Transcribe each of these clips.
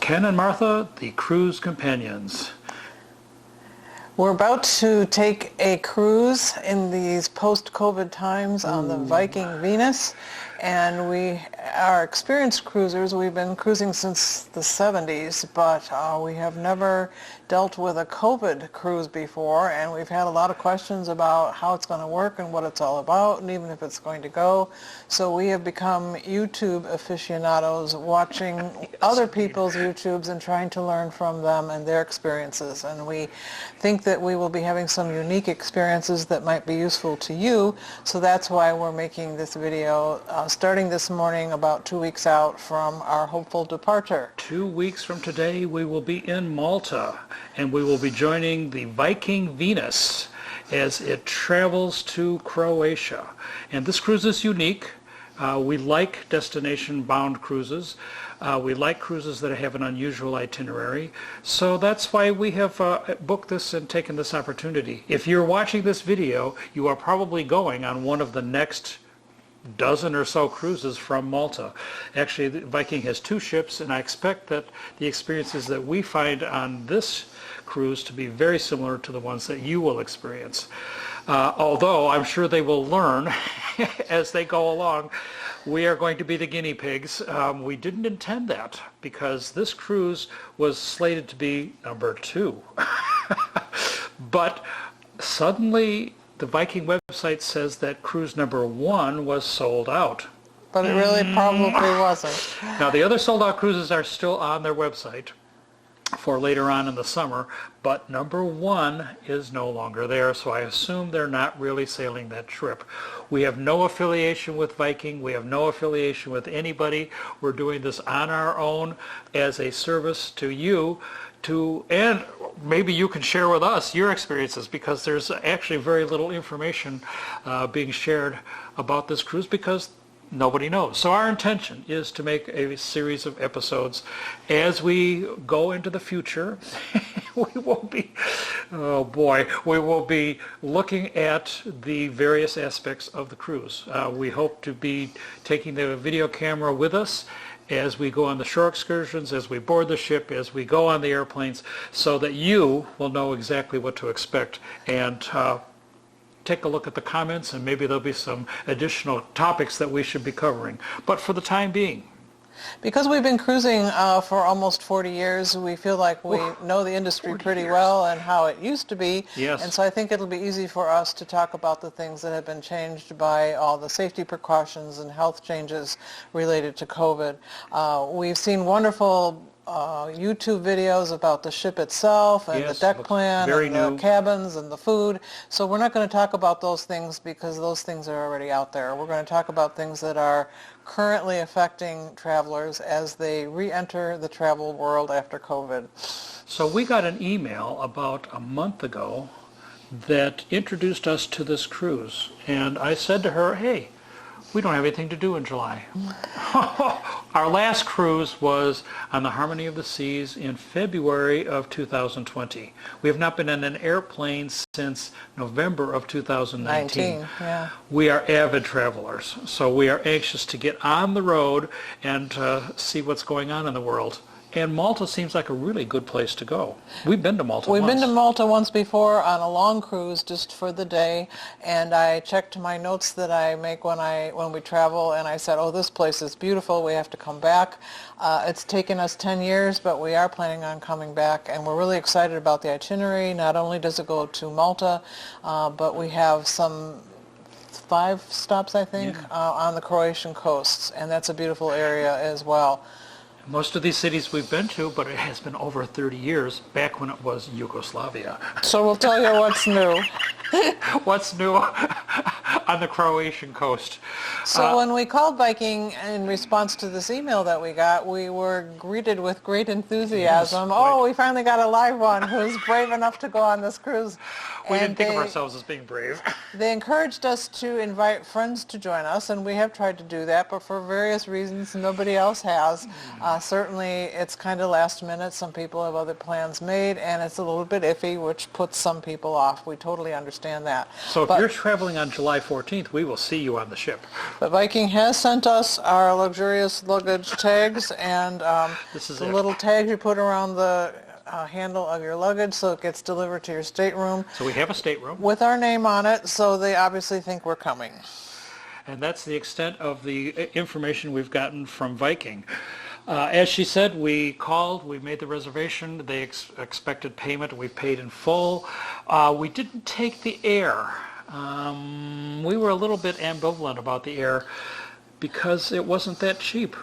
Ken and Martha, the cruise companions. We're about to take a cruise in these post-COVID times on the Viking Venus, and we are experienced cruisers. We've been cruising since the 70s, but we have never dealt with a COVID cruise before, and we've had a lot of questions about how it's going to work and what it's all about, and even if it's going to go. So we have become YouTube aficionados, watching other people's YouTubes and trying to learn from them and their experiences. And we think that we will be having some unique experiences that might be useful to you. So that's why we're making this video starting this morning, about 2 weeks out from our hopeful departure. 2 weeks from today, we will be in Malta, and we will be joining the Viking Venus as it travels to Croatia. And this cruise is unique. We like destination-bound cruises. We like cruises that have an unusual itinerary. So that's why we have booked this and taken this opportunity. If you're watching this video, you are probably going on one of the next dozen or so cruises from Malta. Actually, the Viking has 2 ships, and I expect that the experiences that we find on this cruise to be very similar to the ones that you will experience. Although I'm sure they will learn as they go along. We are going to be the guinea pigs. We didn't intend that, because this cruise was slated to be number 2. But suddenly the Viking website says that cruise number 1 was sold out. But it really probably wasn't. Now, the other sold out cruises are still on their website for later on in the summer, but number 1 is no longer there, so I assume they're not really sailing that trip. We have no affiliation with Viking. We have no affiliation with anybody. We're doing this on our own as a service to you, and maybe you can share with us your experiences, because there's actually very little information being shared about this cruise, because nobody knows. So our intention is to make a series of episodes as we go into the future. We will be, oh boy, we will be looking at the various aspects of the cruise. We hope to be taking the video camera with us as we go on the shore excursions, as we board the ship, as we go on the airplanes, so that you will know exactly what to expect. And take a look at the comments, and maybe there'll be some additional topics that we should be covering. But for the time being, because we've been cruising for almost 40 years, we feel like we know the industry pretty well and how it used to be. Yes. And so I think it'll be easy for us to talk about the things that have been changed by all the safety precautions and health changes related to COVID. We've seen wonderful YouTube videos about the ship itself and the deck plan and the cabins and the food. So we're not going to talk about those things, because those things are already out there. We're going to talk about things that are currently affecting travelers as they re-enter the travel world after COVID. So we got an email about a month ago that introduced us to this cruise, and I said to her, hey, we don't have anything to do in July. Our last cruise was on the Harmony of the Seas in February of 2020. We have not been in an airplane since November of 2019. Yeah. We are avid travelers, so we are anxious to get on the road and see what's going on in the world. And Malta seems like a really good place to go. We've been to Malta once. We've been to Malta once before on a long cruise, just for the day, and I checked my notes that I make when we travel, and I said, oh, this place is beautiful, we have to come back. It's taken us 10 years, but we are planning on coming back, and we're really excited about the itinerary. Not only does it go to Malta, but we have some 5 stops, I think, on the Croatian coasts, and that's a beautiful area as well. Most of these cities we've been to, but it has been over 30 years, back when it was Yugoslavia. So we'll tell you what's new. What's new on the Croatian coast. So when we called Viking in response to this email that we got, we were greeted with great enthusiasm. Yes, oh, we finally got a live one who's brave enough to go on this cruise. We didn't think of ourselves as being brave. They encouraged us to invite friends to join us, and we have tried to do that, but for various reasons nobody else has. Certainly it's kind of last minute. Some people have other plans made, and it's a little bit iffy, which puts some people off. We totally understand that. So if you're traveling on July 14th, we will see you on the ship. But Viking has sent us our luxurious luggage tags, and This is the it. little tags you put around the handle of your luggage so it gets delivered to your stateroom So we have a stateroom, with our name on it, so they obviously think we're coming. and that's the extent of the information we've gotten from Viking. As she said, we called, we made the reservation, they expected payment, we paid in full. We didn't take the air. We were a little bit ambivalent about the air because it wasn't that cheap.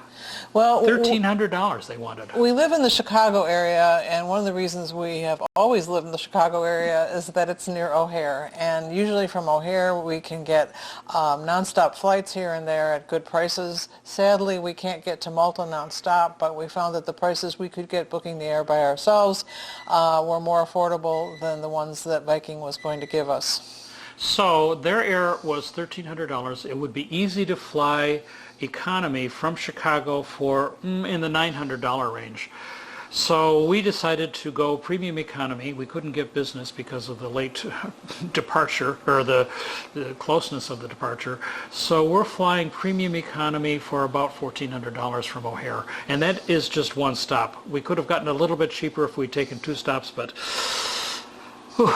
Well, $1,300 they wanted. we live in the Chicago area, and one of the reasons we have always lived in the Chicago area is that it's near O'Hare. And usually from O'Hare we can get nonstop flights here and there at good prices. Sadly, we can't get to Malta nonstop, but we found that the prices we could get booking the air by ourselves were more affordable than the ones that Viking was going to give us. So their air was $1,300. It would be easy to fly economy from Chicago for in the $900 range. So we decided to go premium economy. We couldn't get business because of the late departure, or the closeness of the departure. So we're flying premium economy for about $1,400 from O'Hare. And that is just one stop. We could have gotten a little bit cheaper if we'd taken two stops, but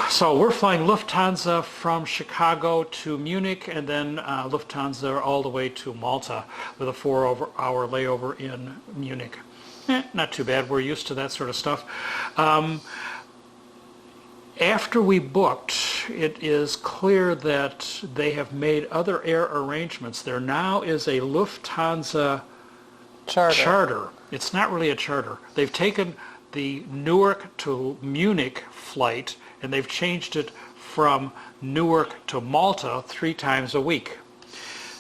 so we're flying Lufthansa from Chicago to Munich, and then Lufthansa all the way to Malta with a 4-hour layover in Munich. Not too bad. We're used to that sort of stuff. After we booked, it is clear that they have made other air arrangements. There now is a Lufthansa charter. It's not really a charter. They've taken the Newark to Munich flight and they've changed it from Newark to Malta 3 times a week.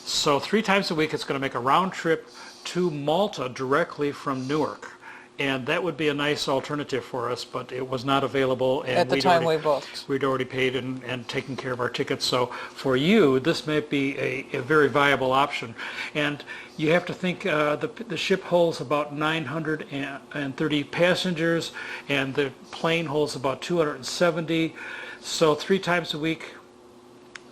So 3 times a week it's going to make a round trip to Malta directly from Newark. And that would be a nice alternative for us, but it was not available. And At the time we booked. We'd already paid and taken care of our tickets. So for you, this may be a very viable option. And you have to think the ship holds about 930 passengers, and the plane holds about 270. So 3 times a week,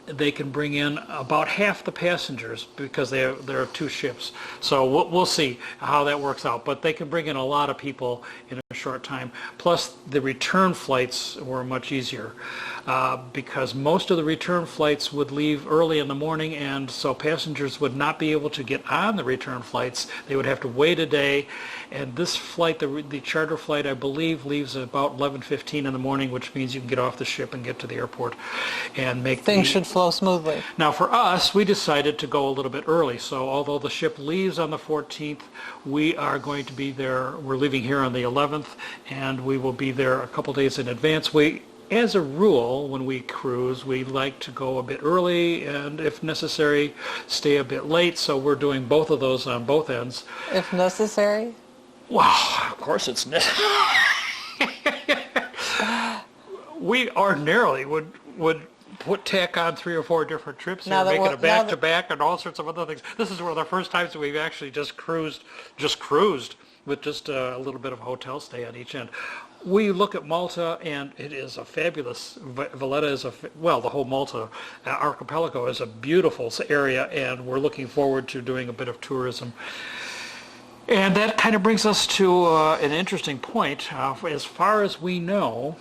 they can bring in about half the passengers because there are 2 ships. So we'll see how that works out. But they can bring in a lot of people in a short time. Plus, the return flights were much easier because most of the return flights would leave early in the morning, and so passengers would not be able to get on the return flights. They would have to wait a day. And this flight, the charter flight, I believe, leaves about 11:15 in the morning, which means you can get off the ship and get to the airport and make Things should flow smoothly. Now for us, we decided to go a little bit early. So although the ship leaves on the 14th, we are going to be there. We're leaving here on the 11th, and we will be there a couple days in advance. As a rule, when we cruise, we like to go a bit early and, if necessary, stay a bit late. So we're doing both of those on both ends. If necessary? Wow, of course it's necessary. We ordinarily would tack on 3 or 4 different trips here, make it a back-to-back and all sorts of other things. This is one of the first times that we've actually just cruised with just a little bit of hotel stay on each end. We look at Malta, and it is a fabulous, Valletta is the whole Malta archipelago is a beautiful area, and we're looking forward to doing a bit of tourism. And that kind of brings us to an interesting point. As far as we know,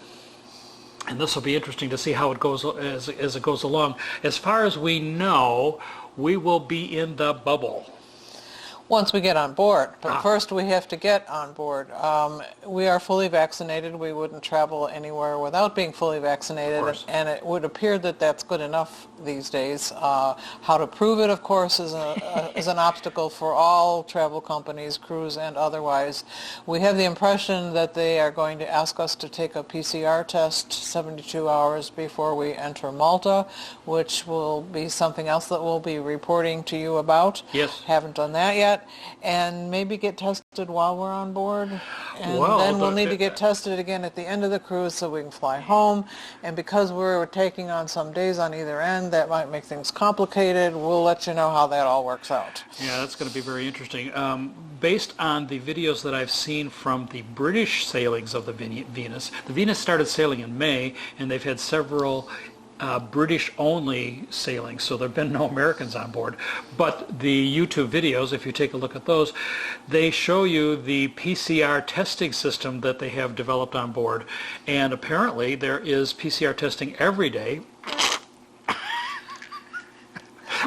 and this will be interesting to see how it goes as it goes along. As far as we know, we will be in the bubble. Once we get on board. But first we have to get on board. We are fully vaccinated. We wouldn't travel anywhere without being fully vaccinated. And it would appear that that's good enough these days. How to prove it, of course, is an obstacle for all travel companies, cruise and otherwise. We have the impression that they are going to ask us to take a PCR test 72 hours before we enter Malta, which will be something else that we'll be reporting to you about. Yes. Haven't done that yet. And maybe get tested while we're on board. And Well, then we'll need to get tested again at the end of the cruise so we can fly home. And because we're taking on some days on either end, that might make things complicated. We'll let you know how that all works out. Yeah, that's going to be very interesting. Based on the videos that I've seen from the British sailings of the Venus started sailing in May, and they've had several British-only sailing, so there have been no Americans on board. But the YouTube videos, if you take a look at those, they show you the PCR testing system that they have developed on board. And apparently there is PCR testing every day.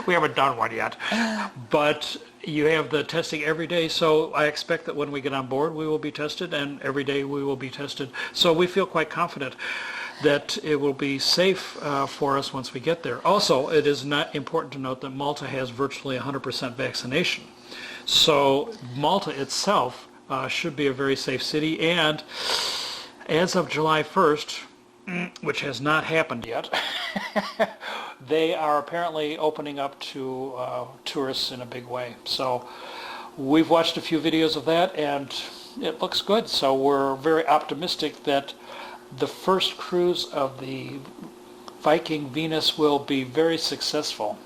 We haven't done one yet, but you have the testing every day, so I expect that when we get on board we will be tested, and every day we will be tested. So we feel quite confident that it will be safe for us once we get there. Also, it is not important to note that Malta has virtually 100% vaccination. So Malta itself should be a very safe city, and as of July 1st, which has not happened yet, they are apparently opening up to tourists in a big way. So we've watched a few videos of that, and it looks good. So we're very optimistic that the first cruise of the Viking Venus will be very successful.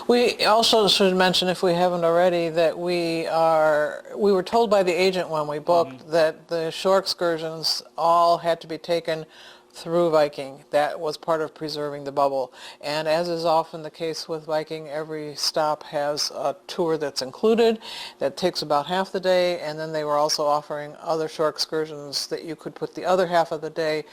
We also should mention, if we haven't already, that we were told by the agent when we booked that the shore excursions all had to be taken through Viking. That was part of preserving the bubble. And as is often the case with Viking, every stop has a tour that's included that takes about half the day, and then they were also offering other shore excursions that you could put the other half of the day.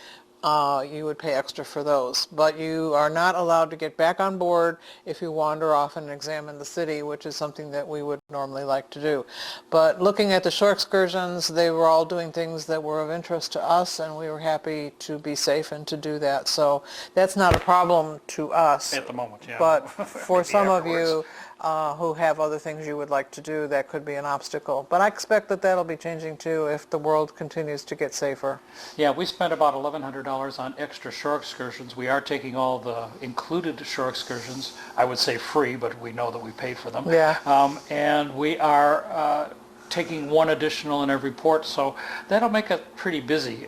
You would pay extra for those. But you are not allowed to get back on board if you wander off and examine the city, which is something that we would normally like to do. But looking at the shore excursions, they were all doing things that were of interest to us, and we were happy to be safe and to do that. So that's not a problem to us. At the moment, yeah. But for some of afterwards. you who have other things you would like to do, that could be an obstacle. But I expect that that'll be changing too if the world continues to get safer. Yeah, we spent about $1,100 on extra shore excursions. We are taking all the included shore excursions, I would say free, but we know that we paid for them. Yeah. And we are taking one additional in every port, so that'll make it pretty busy.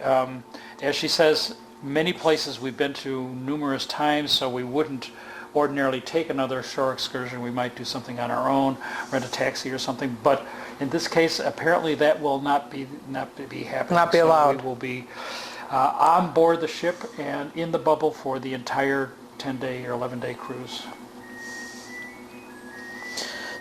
As she says, many places we've been to numerous times, so we wouldn't ordinarily take another shore excursion. We might do something on our own, rent a taxi or something, but in this case apparently that will not be happening. Not be allowed. So we will be on board the ship and in the bubble for the entire 10-day or 11-day cruise.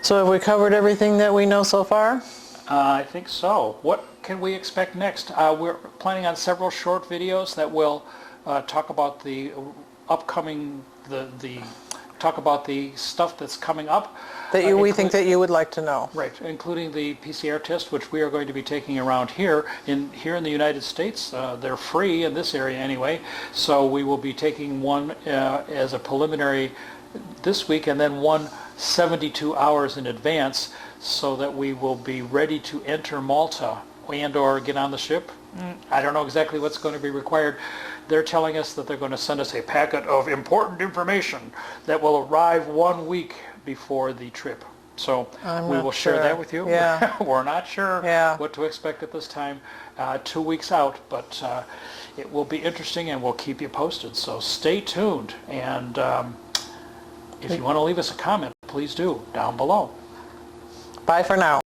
So have we covered everything that we know so far? I think so. What can we expect next? We're planning on several short videos that will talk about the upcoming, talk about the stuff that's coming up. That we think that you would like to know. Right, including the PCR test, which we are going to be taking around here in the United States. They're free in this area anyway, so we will be taking one as a preliminary this week, and then one 72 hours in advance, so that we will be ready to enter Malta and or get on the ship. I don't know exactly what's going to be required. They're telling us that they're going to send us a packet of important information that will arrive 1 week before the trip. So we will share that with you. Yeah. We're not sure what to expect at this time, 2 weeks out, but it will be interesting and we'll keep you posted. So stay tuned, and if you want to leave us a comment, please do down below. Bye for now.